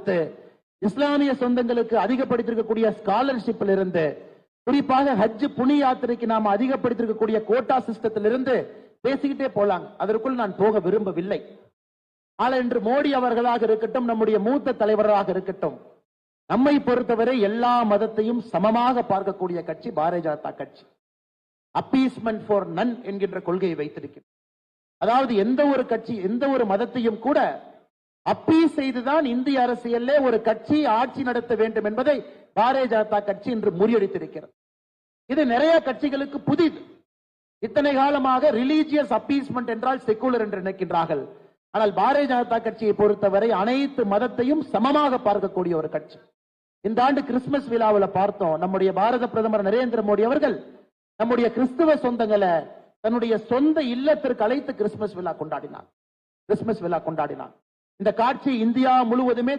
கொடுத்து இஸ்லாமிய சொந்தங்களுக்கு அதிகப்படுத்திருக்கக்கூடிய ஸ்காலர்ஷிப்ல இருந்து, குறிப்பாக ஹஜ் புனித யாத்திரைக்கு நாம அதிகப்படுத்திருக்கக்கூடிய கோட்டா சிஸ்டத்திலிருந்து பேசிக்கிட்டே போலாங்க. அதற்குள் நான் போக விரும்பவில்லை. ஆனால் இன்று மோடி அவர்களாக இருக்கட்டும், நம்முடைய மூத்த தலைவராக இருக்கட்டும், நம்மை பொறுத்தவரை எல்லா மதத்தையும் சமமாக பார்க்கக்கூடிய கட்சி பாரதிய ஜனதா கட்சி. அப்பீஸ்மென்ட் ஃபார் நன் என்கின்ற கொள்கையை வைத்திருக்கிறது. அதாவது எந்த ஒரு கட்சி, எந்த ஒரு மதத்தையும் கூட அப்பீஸ் செய்துதான் இந்திய அரசியலே ஒரு கட்சி ஆட்சி நடத்த வேண்டும் என்பதை பாரதிய ஜனதா கட்சி இன்று முறியடித்திருக்கிறது. இது நிறைய கட்சிகளுக்கு புதிது. இத்தனை காலமாக ரிலீஜியஸ் அப்பீஸ்மென்ட் என்றால் செக்குலர் என்று நினைக்கின்றார்கள். ஆனால் பாரதிய ஜனதா கட்சியை பொறுத்தவரை அனைத்து மதத்தையும் சமமாக பார்க்கக்கூடிய ஒரு கட்சி. இந்த ஆண்டு கிறிஸ்துமஸ் விழாவில் பார்த்தோம், நம்முடைய பாரத பிரதமர் நரேந்திர மோடி அவர்கள் நம்முடைய கிறிஸ்துவ சொந்தங்களை தன்னுடைய சொந்த இல்லத்திற்கு அழைத்து கிறிஸ்துமஸ் விழா கொண்டாடினார். இந்த காட்சி இந்தியா முழுவதுமே